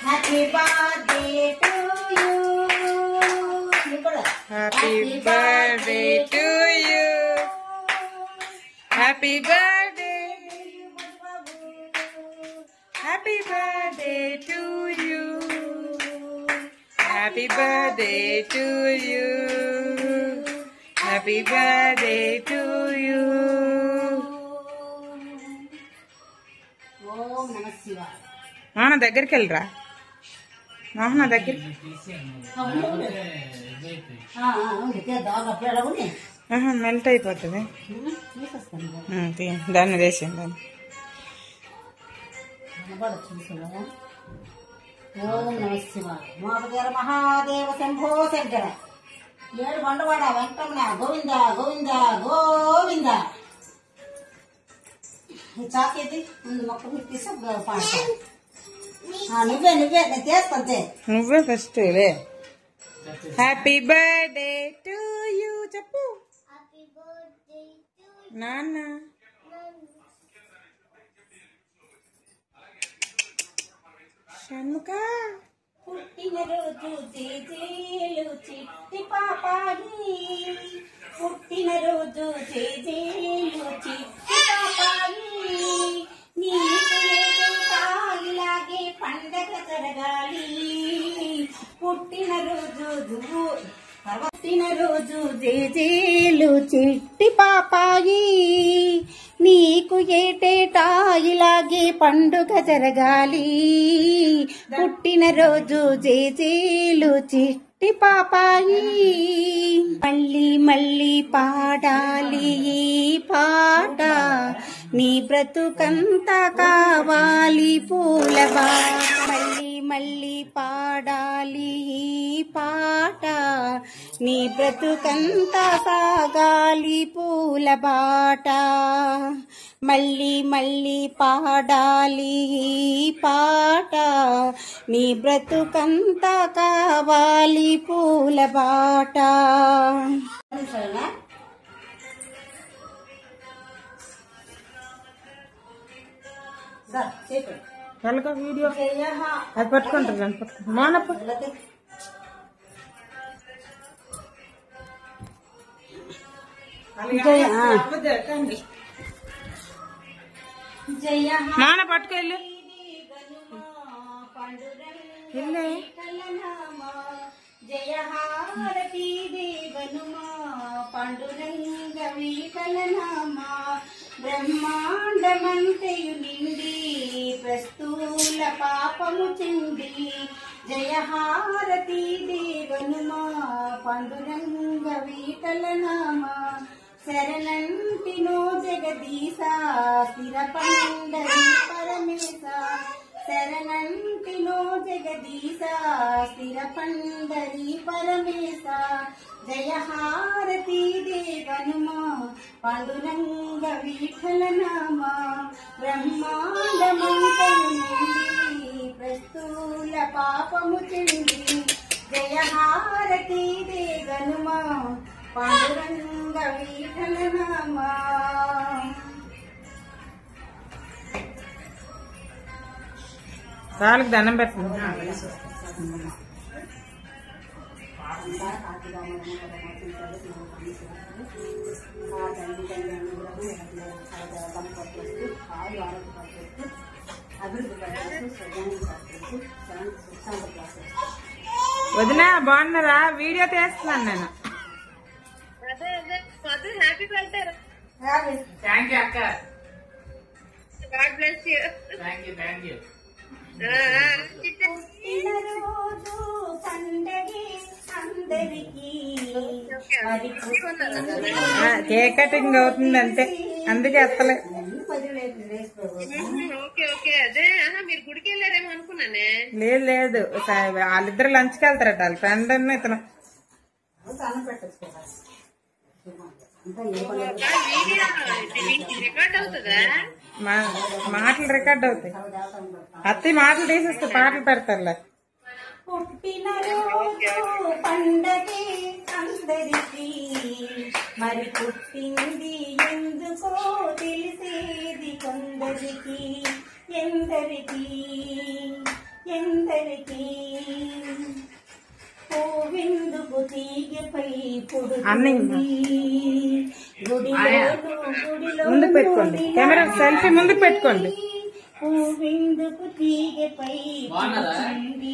Happy birthday to you. Happy birthday to you. Happy birthday. Happy birthday to you. Happy birthday to you. Happy birthday to you. Om Namah Shivaya. మోహన దగ్గరికి వెళ్ళరా మోహన దగ్గరికి melt అయిపోతుంది దాన్ని వేసేయండి దాన్ని ఓం నమ శివాయ మోపదేర మహాదేవ శంభో శంకర ఏడు బండవాడ వెంకటరమణ గోవింద గోవింద గోవింద చాకేది ముందు మొక్క తీసి పాడతా నువ్వే నేను చేస్తా నువ్వే ఫస్ట్ లే హ్యాపీ బర్త్డే టు యూ చెప్పు నాన్న షణ్ముఖ పుట్టినరోజు జేజేలు చిట్టి పాపాయి పుట్టినరోజు జేజేలు చిట్టి పాపాయి ఇలాగే పండగ జరగాలి పుట్టినరోజు జేజేలు చిట్టి పాపాయి నీకు ఏటేటా ఇలాగే పండుగ జరగాలి పుట్టినరోజు జేజేలు చిట్టి పాపాయి మళ్ళీ మళ్ళీ పాడాలి ఈ పాట నీ బ్రతుకంతా కావాలి పూల బాట మళ్ళీ మళ్ళీ పాడాలి ఈ పాట నీ బ్రతుకంతా సాగాలి పూల బాట మళ్ళీ మళ్ళీ పాడాలి ఈ పాట నీ బ్రతుకంతా కావాలి పూల బాట వెళ్ళక వీడియో అది పట్టుకుంటారు దాన్ని పట్టుకుంటారు మానప్ప మాన పట్టుకెళ్ళి జయహారతి దేవనుమా పండురంగ వీకలనామా బ్రహ్మాండమంతయు నిండి ప్రస్తూల పాపము చెంది జయహారతి దేవనుమా పండురంగ వీకలనామా శరణంటినో జగదీశ స్థిర పండరి పరమేశ శరణంటినో జగదీశ స్థిర పండరి పరమేశ జయహారతి దేవనుమా పాండురంగ విఠలనామా బ్రహ్మాండమంతయు నిండి ప్రస్తూల పాపము చెంది జయహారతి దేవనుమా పాండురంగ విఠలనామా వాళ్ళకి దండం పెట్టండి వదినా బాగున్నారా వీడియో తీస్తున్నాను నేను థ్యాంక్ యూ అక్క కేక్ కటింగ్ అవుతుంది అంతే అందుకే ఎత్తలే లేదు లేదు వాళ్ళిద్దరు లంచ్కి వెళ్తారట వాళ్ళ ఫ్రెండ్ అన్న ఇతను మాటలు రికార్డ్ అవుతాయి అత్తయ్య మాటలు తీసేస్తే పాటలు పెడతారులే పుట్టినరోజు పండగే అందరికీ మరి పుట్టింది ఎందుకో తెలిసేది కొందరికి ఎందరికీ ఎందరికీ పూవిందుకు తీగపై ముందుకు పెట్టుకోండి కెమెరా సెల్ఫీ ముందుకు పెట్టుకోండి పూవిందుకు తీగపై పుడుతుంది